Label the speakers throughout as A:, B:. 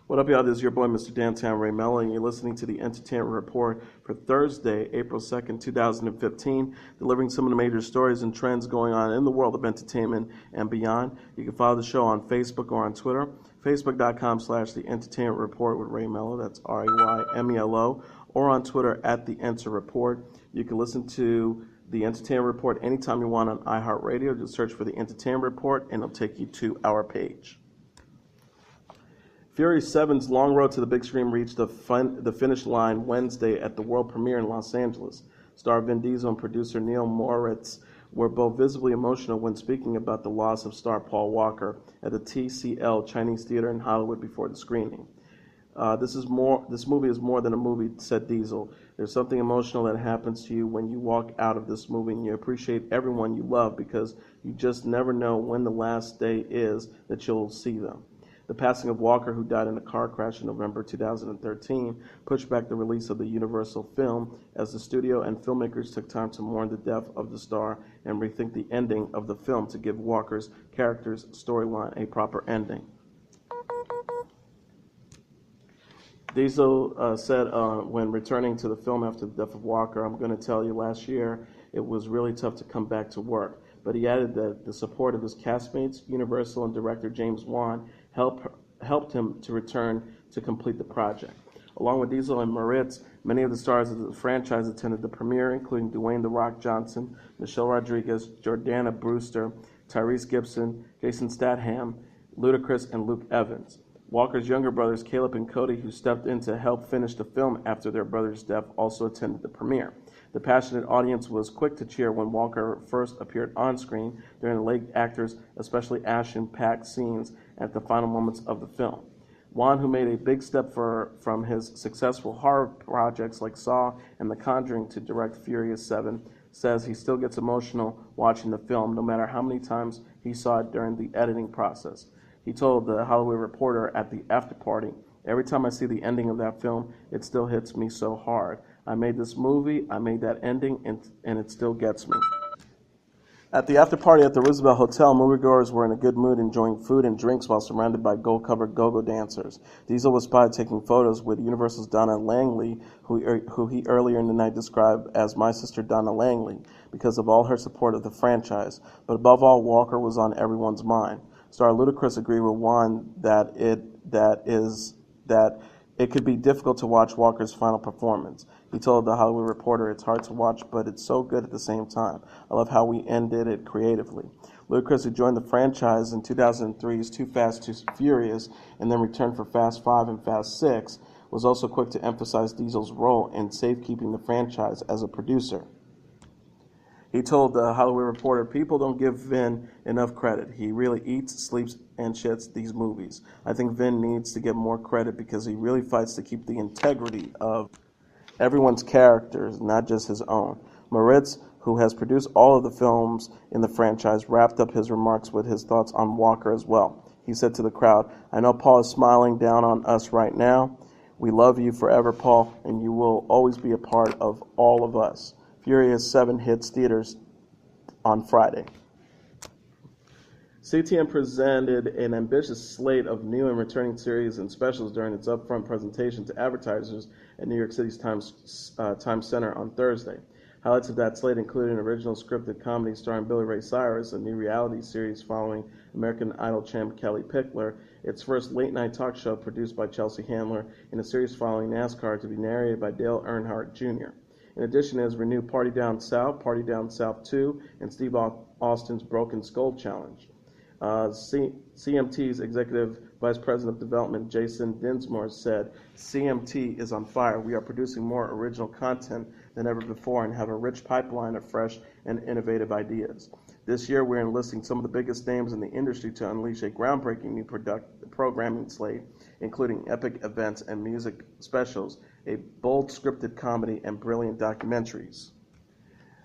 A: What up, y'all? This is your boy, Mr. Downtown Ray Melo, and you're listening to the Entertainment Report for Thursday, April 2nd, 2015, delivering some of the major stories and trends going on in the world of entertainment and beyond. You can follow the show on Facebook or on Twitter, facebook.com/The Entertainment Report with Ray Melo, that's RAYMELO, or on Twitter @The Enter Report. You can listen to the Entertainment Report anytime you want on iHeartRadio. Just search for the Entertainment Report, and it'll take you to our page. Fury 7's long road to the big screen reached the finish line Wednesday at the world premiere in Los Angeles. Star Vin Diesel and producer Neil Moritz were both visibly emotional when speaking about the loss of star Paul Walker at the TCL Chinese Theater in Hollywood before the screening. This movie is more than a movie, said Diesel. There's something emotional that happens to you when you walk out of this movie and you appreciate everyone you love because you just never know when the last day is that you'll see them. The passing of Walker, who died in a car crash in November 2013, pushed back the release of the Universal film as the studio and filmmakers took time to mourn the death of the star and rethink the ending of the film to give Walker's character's storyline a proper ending. Diesel said when returning to the film after the death of Walker, "I'm going to tell you, last year it was really tough to come back to work." But he added that the support of his castmates, Universal and director James Wan helped him to return to complete the project. Along with Diesel and Moritz, many of the stars of the franchise attended the premiere, including Dwayne "The Rock" Johnson, Michelle Rodriguez, Jordana Brewster, Tyrese Gibson, Jason Statham, Ludacris, and Luke Evans. Walker's younger brothers, Caleb and Cody, who stepped in to help finish the film after their brother's death, also attended the premiere. The passionate audience was quick to cheer when Walker first appeared on screen during the late actor's especially action-packed scenes at the final moments of the film. Wan, who made a big step from his successful horror projects like Saw and The Conjuring to direct Furious 7, says he still gets emotional watching the film, no matter how many times he saw it during the editing process. He told The Hollywood Reporter at the after party, "Every time I see the ending of that film, it still hits me so hard. I made this movie, I made that ending, and it still gets me." At the after party at the Roosevelt Hotel, moviegoers were in a good mood enjoying food and drinks while surrounded by gold-covered go-go dancers. Diesel was spotted taking photos with Universal's Donna Langley, who he earlier in the night described as "my sister Donna Langley," because of all her support of the franchise. But above all, Walker was on everyone's mind. Star Ludacris agreed with Wan that it could be difficult to watch Walker's final performance. He told The Hollywood Reporter, "It's hard to watch, but it's so good at the same time. I love how we ended it creatively." Ludacris, who joined the franchise in 2003's Too Fast, Too Furious, and then returned for Fast 5 and Fast 6, was also quick to emphasize Diesel's role in safekeeping the franchise as a producer. He told The Hollywood Reporter, "People don't give Vin enough credit. He really eats, sleeps, and shits these movies. I think Vin needs to get more credit because he really fights to keep the integrity of everyone's characters, not just his own." Moritz, who has produced all of the films in the franchise, wrapped up his remarks with his thoughts on Walker as well. He said to the crowd, "I know Paul is smiling down on us right now. We love you forever, Paul, and you will always be a part of all of us." Furious 7 hits theaters on Friday. CTN presented an ambitious slate of new and returning series and specials during its upfront presentation to advertisers at New York City's Times Center on Thursday. Highlights of that slate included an original scripted comedy starring Billy Ray Cyrus, a new reality series following American Idol champ Kellie Pickler, its first late-night talk show produced by Chelsea Handler, and a series following NASCAR to be narrated by Dale Earnhardt Jr. In addition, it has renewed Party Down South 2, and Steve Austin's Broken Skull Challenge. CMT's Executive Vice President of Development, Jason Dinsmore, said, "CMT is on fire. We are producing more original content than ever before and have a rich pipeline of fresh and innovative ideas. This year, we're enlisting some of the biggest names in the industry to unleash a groundbreaking new programming slate, including epic events and music specials, a bold scripted comedy, and brilliant documentaries."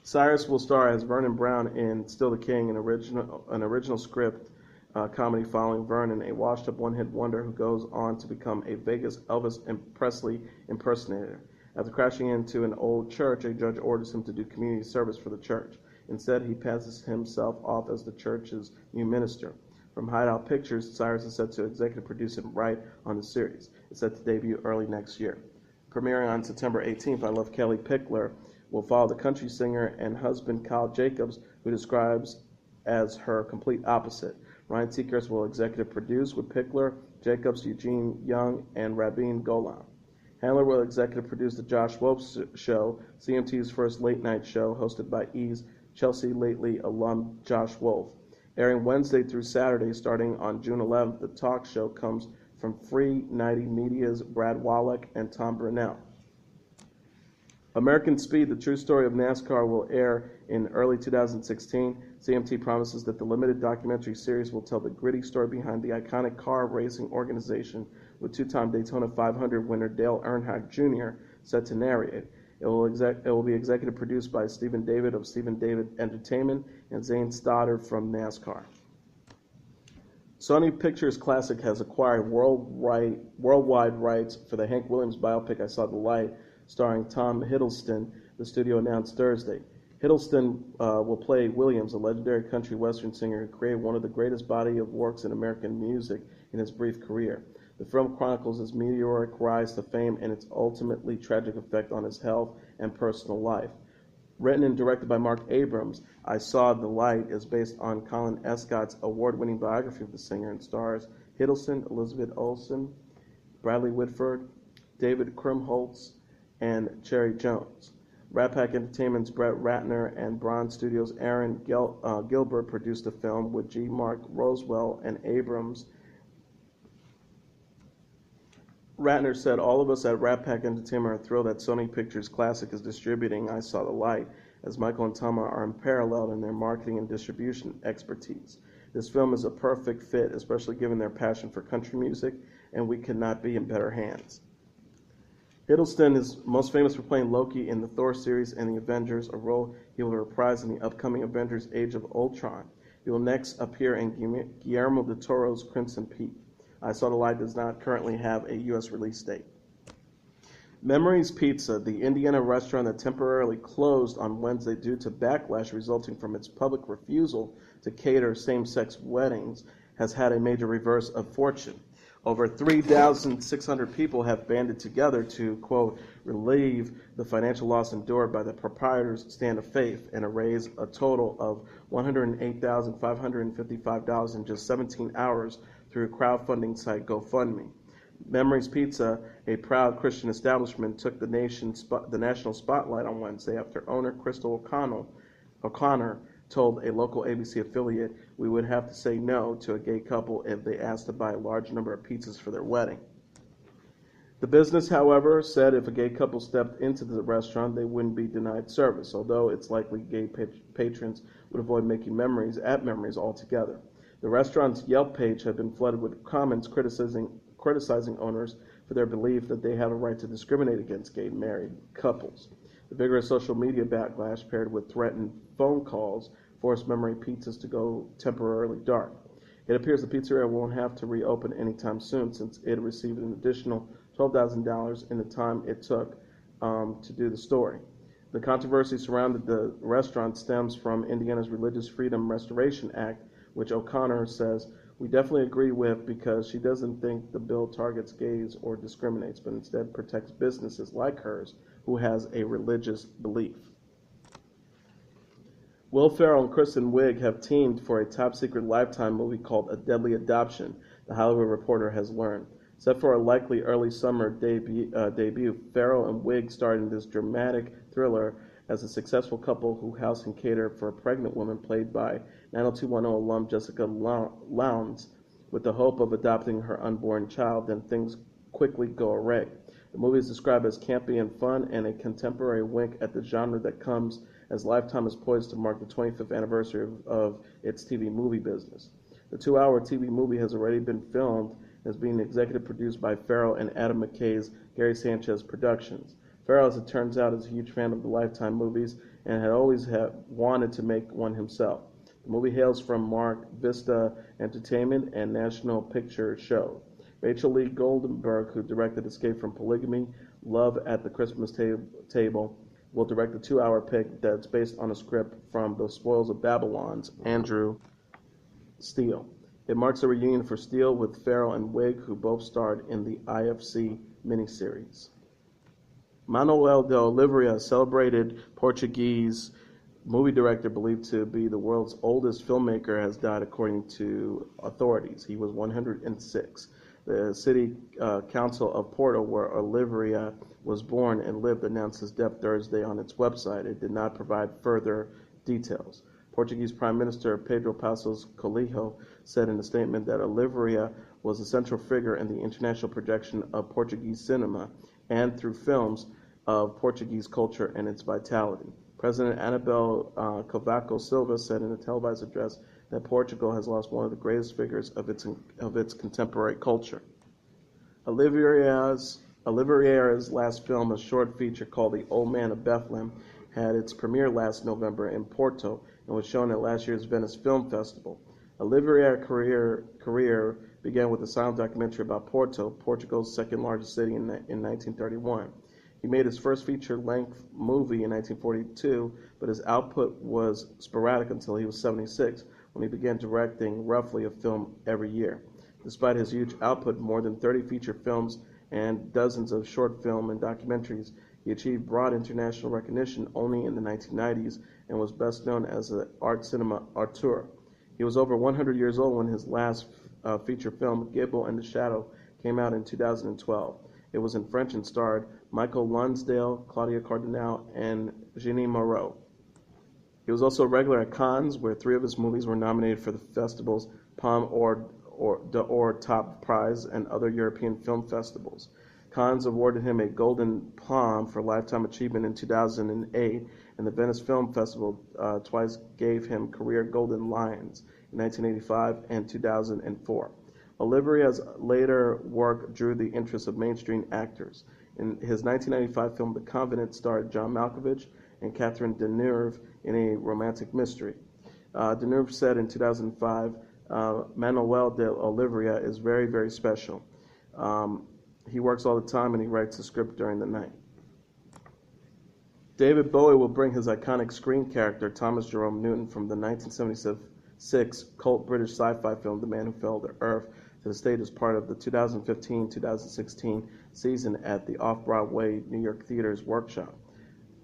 A: Cyrus will star as Vernon Brown in Still the King, an original script comedy following Vernon, a washed-up one-hit wonder who goes on to become a Vegas Elvis Presley impersonator. After crashing into an old church, a judge orders him to do community service for the church. Instead, he passes himself off as the church's new minister. From Hideout Pictures, Cyrus is set to executive produce and write on the series. It's set to debut early next year. Premiering on September 18th, I Love Kellie Pickler will follow the country singer and husband Kyle Jacobs, who describes as her complete opposite. Ryan Seacrest will executive produce with Pickler, Jacobs, Eugene Young, and Rabin Golan. Handler will executive produce the Josh Wolf Show, CMT's first late-night show, hosted by E's Chelsea Lately alum Josh Wolf. Airing Wednesday through Saturday, starting on June 11th, the talk show comes from Free 90 Media's Brad Wallach and Tom Brunell. American Speed, the true story of NASCAR, will air in early 2016. CMT promises that the limited documentary series will tell the gritty story behind the iconic car racing organization, with two-time Daytona 500 winner Dale Earnhardt Jr. set to narrate it. It will be executive produced by Stephen David of Stephen David Entertainment and Zane Stoddard from NASCAR. Sony Pictures Classics has acquired worldwide rights for the Hank Williams biopic I Saw the Light, starring Tom Hiddleston, the studio announced Thursday. Hiddleston will play Williams, a legendary country western singer who created one of the greatest body of works in American music in his brief career. The film chronicles his meteoric rise to fame and its ultimately tragic effect on his health and personal life. Written and directed by Mark Abrams, I Saw the Light is based on Colin Escott's award-winning biography of the singer and stars Hiddleston, Elizabeth Olsen, Bradley Whitford, David Krumholtz, and Cherry Jones. Rat Pack Entertainment's Brett Ratner and Bronze Studios' Aaron Gilbert produced the film with G. Mark Roswell and Abrams. Ratner said, "All of us at Rat Pack Entertainment are thrilled that Sony Pictures Classics is distributing I Saw the Light, as Michael and Tama are unparalleled in their marketing and distribution expertise. This film is a perfect fit, especially given their passion for country music, and we could not be in better hands." Hiddleston is most famous for playing Loki in the Thor series and the Avengers, a role he will reprise in the upcoming Avengers Age of Ultron. He will next appear in Guillermo del Toro's Crimson Peak. I Saw the Light does not currently have a U.S. release date. Memories Pizza, the Indiana restaurant that temporarily closed on Wednesday due to backlash resulting from its public refusal to cater same-sex weddings, has had a major reverse of fortune. Over 3,600 people have banded together to, quote, relieve the financial loss endured by the proprietor's stand of faith and raise a total of $108,555 in just 17 hours through crowdfunding site GoFundMe. Memories Pizza, a proud Christian establishment, took the national spotlight on Wednesday after owner Crystal O'Connor told a local ABC affiliate, "We would have to say no to a gay couple if they asked to buy a large number of pizzas for their wedding." The business, however, said if a gay couple stepped into the restaurant, they wouldn't be denied service, although it's likely gay patrons would avoid making memories at Memories altogether. The restaurant's Yelp page had been flooded with comments criticizing owners for their belief that they have a right to discriminate against gay married couples. The vigorous social media backlash, paired with threatened phone calls, forced Memory Pizzas to go temporarily dark. It appears the pizzeria won't have to reopen anytime soon, since it received an additional $12,000 in the time it took to do the story. The controversy surrounding the restaurant stems from Indiana's Religious Freedom Restoration Act, which O'Connor says, "We definitely agree with, because she doesn't think the bill targets gays or discriminates, but instead protects businesses like hers who has a religious belief." Will Ferrell and Kristen Wiig have teamed for a top-secret Lifetime movie called A Deadly Adoption, The Hollywood Reporter has learned. Set for a likely early summer debut, Ferrell and Wiig starred in this dramatic thriller as a successful couple who house and cater for a pregnant woman played by 90210 alum Jessica Lowndes, with the hope of adopting her unborn child. Then things quickly go awry. The movie is described as campy and fun, and a contemporary wink at the genre that comes as Lifetime is poised to mark the 25th anniversary of its TV movie business. The 2-hour TV movie has already been filmed and is being executive produced by Ferrell and Adam McKay's Gary Sanchez Productions. Ferrell, as it turns out, is a huge fan of the Lifetime movies and had always wanted to make one himself. The movie hails from Mark Vista Entertainment and National Picture Show. Rachel Lee Goldenberg, who directed Escape from Polygamy, Love at the Christmas Table, will direct the 2-hour pick that's based on a script from The Spoils of Babylon's Andrew Steele. It marks a reunion for Steele with Ferrell and Wiig, who both starred in the IFC miniseries. Manoel de Oliveira, a celebrated Portuguese movie director believed to be the world's oldest filmmaker, has died according to authorities. He was 106. The city council of Porto, where Oliveira was born and lived, announced his death Thursday on its website. It did not provide further details. Portuguese Prime Minister Pedro Passos Coelho said in a statement that Oliveira was a central figure in the international projection of Portuguese cinema and through films of Portuguese culture and its vitality. President Anibal Cavaco Silva said in a televised address that Portugal has lost one of the greatest figures of its contemporary culture. Oliveira's last film, a short feature called The Old Man of Bethlehem, had its premiere last November in Porto and was shown at last year's Venice Film Festival. Oliveira's career began with a silent documentary about Porto, Portugal's second largest city, in 1931. He made his first feature-length movie in 1942, but his output was sporadic until he was 76, when he began directing roughly a film every year. Despite his huge output, more than 30 feature films and dozens of short film and documentaries, he achieved broad international recognition only in the 1990s and was best known as an art cinema auteur. He was over 100 years old when his last feature film, Gable and the Shadow, came out in 2012. It was in French and starred Michael Lonsdale, Claudia Cardinal, and Jeannie Moreau. He was also a regular at Cannes, where 3 of his movies were nominated for the festival's Palme d'Or top prize and other European film festivals. Cannes awarded him a Golden Palm for Lifetime Achievement in 2008, and the Venice Film Festival twice gave him career Golden Lions in 1985 and 2004. Oliveira's later work drew the interest of mainstream actors. In his 1995 film The Covenant starred John Malkovich and Catherine Deneuve in a romantic mystery. Deneuve said in 2005, Manoel de Oliveira is very, very special. He works all the time and he writes the script during the night. David Bowie will bring his iconic screen character, Thomas Jerome Newton, from the 1976 cult British sci-fi film The Man Who Fell to Earth to the stage as part of the 2015-2016 season at the Off-Broadway New York Theater's Workshop.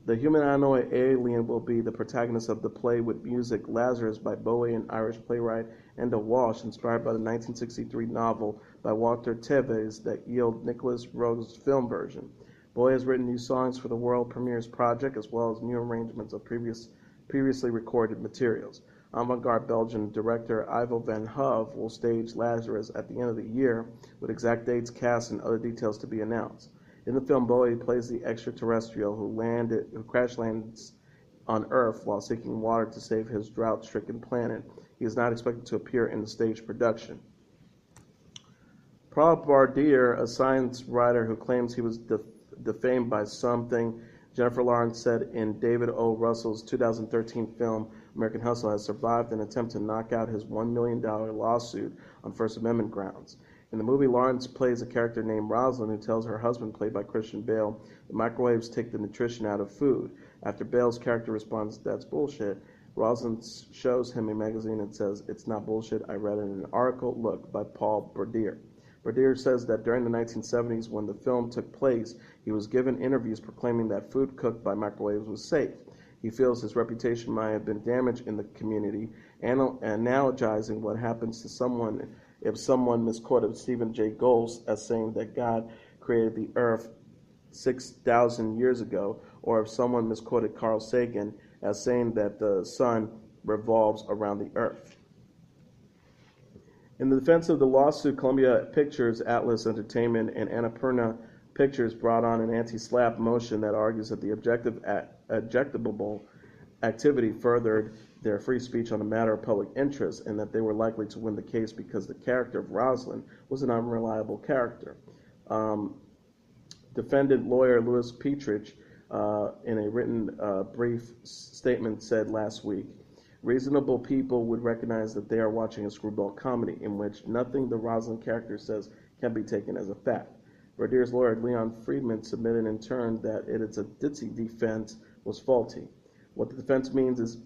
A: The humanoid alien will be the protagonist of the play with music Lazarus by Bowie and Irish playwright Enda Walsh, inspired by the 1963 novel by Walter Tevis that yielded Nicholas Roeg's film version. Bowie has written new songs for the world premieres project, as well as new arrangements of previously recorded materials. Avant-garde Belgian director Ivo van Hove will stage Lazarus at the end of the year, with exact dates, cast, and other details to be announced. In the film, Bowie plays the extraterrestrial who crash lands on Earth while seeking water to save his drought-stricken planet. He is not expected to appear in the stage production. Paul Bardier, a science writer who claims he was defamed by something Jennifer Lawrence said in David O. Russell's 2013 film American Hustle, has survived an attempt to knock out his $1 million lawsuit on First Amendment grounds. In the movie, Lawrence plays a character named Rosalind who tells her husband, played by Christian Bale, the microwaves take the nutrition out of food. After Bale's character responds, "That's bullshit," Rosalind shows him a magazine and says, "It's not bullshit, I read it in an article, look," by Paul Bardier. Bardier says that during the 1970s, when the film took place, he was given interviews proclaiming that food cooked by microwaves was safe. He feels his reputation might have been damaged in the community, analogizing what happens to someone if someone misquoted Stephen Jay Gould as saying that God created the earth 6,000 years ago, or if someone misquoted Carl Sagan as saying that the sun revolves around the earth. In the defense of the lawsuit, Columbia Pictures, Atlas Entertainment, and Annapurna Pictures brought on an anti-SLAPP motion that argues that the objectable activity furthered their free speech on a matter of public interest, and that they were likely to win the case because the character of Rosalind was an unreliable character. Defendant lawyer Louis Petrich, in a written brief statement, said last week, "Reasonable people would recognize that they are watching a screwball comedy in which nothing the Rosalind character says can be taken as a fact." Bardier's lawyer, Leon Friedman, submitted in turn that its ditzy defense was faulty. What the defense means is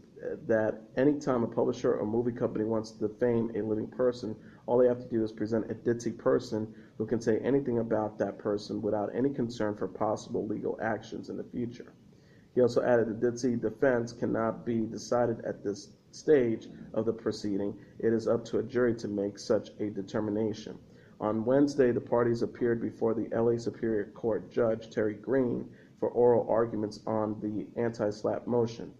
A: that anytime a publisher or movie company wants to defame a living person, all they have to do is present a ditzy person who can say anything about that person without any concern for possible legal actions in the future. He also added the ditzy defense cannot be decided at this stage of the proceeding. It is up to a jury to make such a determination. On Wednesday, the parties appeared before the LA Superior Court Judge Terry Green for oral arguments on the anti-SLAPP motion.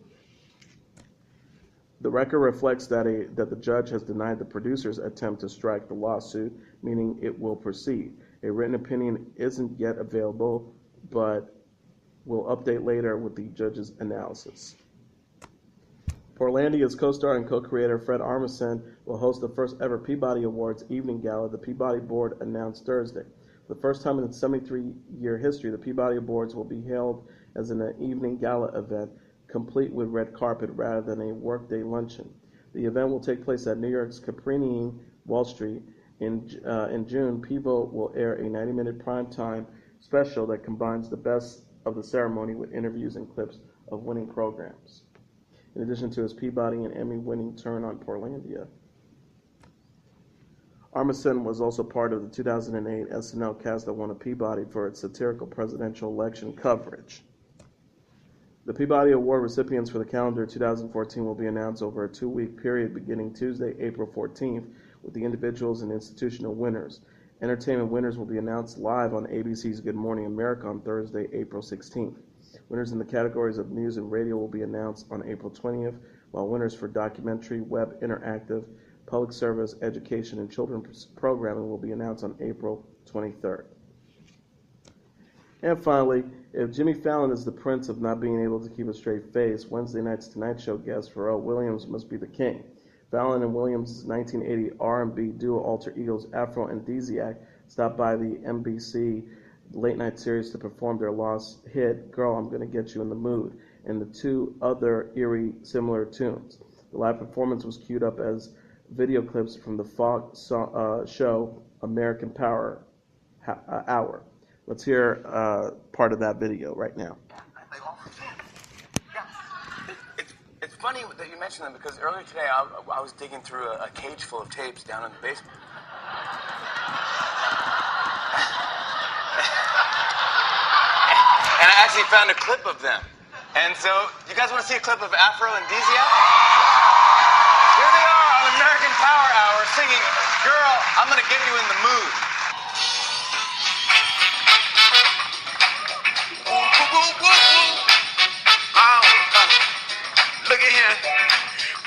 A: The record reflects that the judge has denied the producer's attempt to strike the lawsuit, meaning it will proceed. A written opinion isn't yet available, but will update later with the judge's analysis. Portlandia's co-star and co-creator Fred Armisen will host the first ever Peabody Awards evening gala, the Peabody Board announced Thursday. For the first time in its 73-year history, the Peabody Awards will be held as an evening gala event, complete with red carpet rather than a workday luncheon. The event will take place at New York's Caprini Wall Street. In June, Pevo will air a 90-minute primetime special that combines the best of the ceremony with interviews and clips of winning programs. In addition to his Peabody and Emmy-winning turn on Portlandia, Armisen was also part of the 2008 SNL cast that won a Peabody for its satirical presidential election coverage. The Peabody Award recipients for the calendar 2014 will be announced over a 2-week period beginning Tuesday, April 14th, with the individuals and institutional winners. Entertainment winners will be announced live on ABC's Good Morning America on Thursday, April 16th. Winners in the categories of news and radio will be announced on April 20th, while winners for documentary, web, interactive, public service, education, and children's programming will be announced on April 23rd. And finally, if Jimmy Fallon is the prince of not being able to keep a straight face, Wednesday night's Tonight Show guest Pharrell Williams must be the king. Fallon and Williams' 1980 R&B duo alter egos Afro and Deziak stopped by the NBC late-night series to perform their lost hit, Girl, I'm Gonna Get You in the Mood, and the two other eerie similar tunes. The live performance was queued up as video clips from the Fox show American Power Hour. Let's hear part of that video right now.
B: It's funny that you mentioned them because earlier today I was digging through a cage full of tapes down in the basement. And I actually found a clip of them. And so, you guys want to see a clip of Afro and Deziak? Here they are on American Power Hour singing, Girl, I'm Gonna Get You in the Mood. Look at here.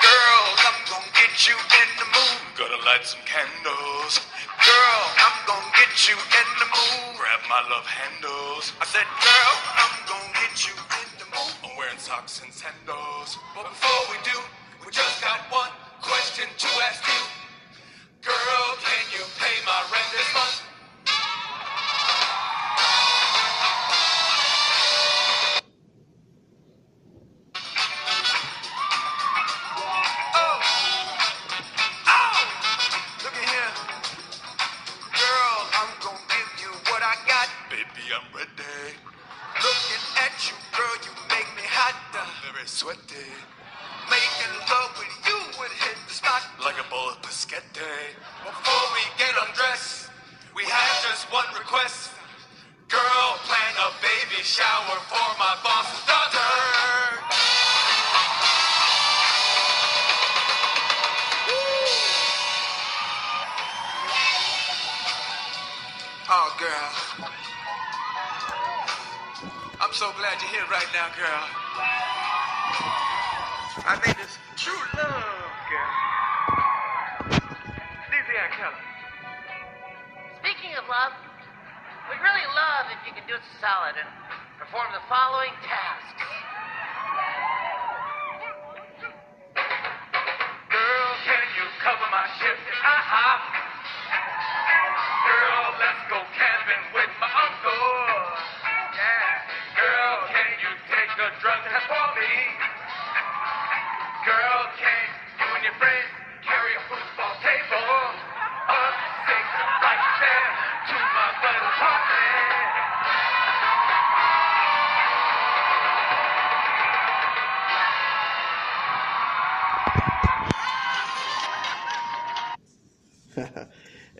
B: Girl, I'm gonna get you in the mood. Gotta light some candles. Girl, I'm gonna get you in the mood. Grab my love handles. I said, girl, I'm gonna get you in the mood. I'm wearing socks and sandals. But before we do, we just got one question to ask you. Girl, can you pay my rent this month? I'm ready. Looking at you, girl, you make me hot. Very sweaty. Making love with you would hit the spot like a bowl of biscotti. Before we get undressed, we have just one request. Girl, plan a baby shower for my boss's daughter. Oh, girl. I'm so glad you're here right now, girl. I think it's true love, girl. Deziak, Kellie.
C: Speaking of love, we'd really love if you could do us a solid and perform the following tasks.
B: Girl, can you cover my shift? Girl, let's go camping with my uncle. Girl, can you take a drug test for me? Girl, can you and your friends carry a football table? Up 6 right there to my little apartment.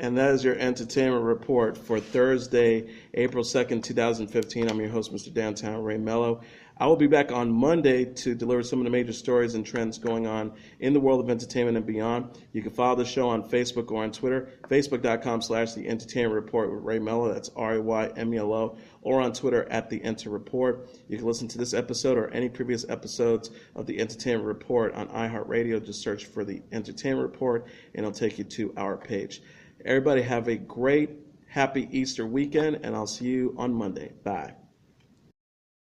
A: And that is your entertainment report for Thursday, April 2nd, 2015. I'm your host, Mr. Downtown Ray Melo. I will be back on Monday to deliver some of the major stories and trends going on in the world of entertainment and beyond. You can follow the show on Facebook or on Twitter, facebook.com/The Entertainment Report with Ray Melo, that's RayMelo, or on Twitter @The Enter Report. You can listen to this episode or any previous episodes of The Entertainment Report on iHeartRadio. Just search for The Entertainment Report, and it'll take you to our page. Everybody have a great, happy Easter weekend, and I'll see you on Monday. Bye.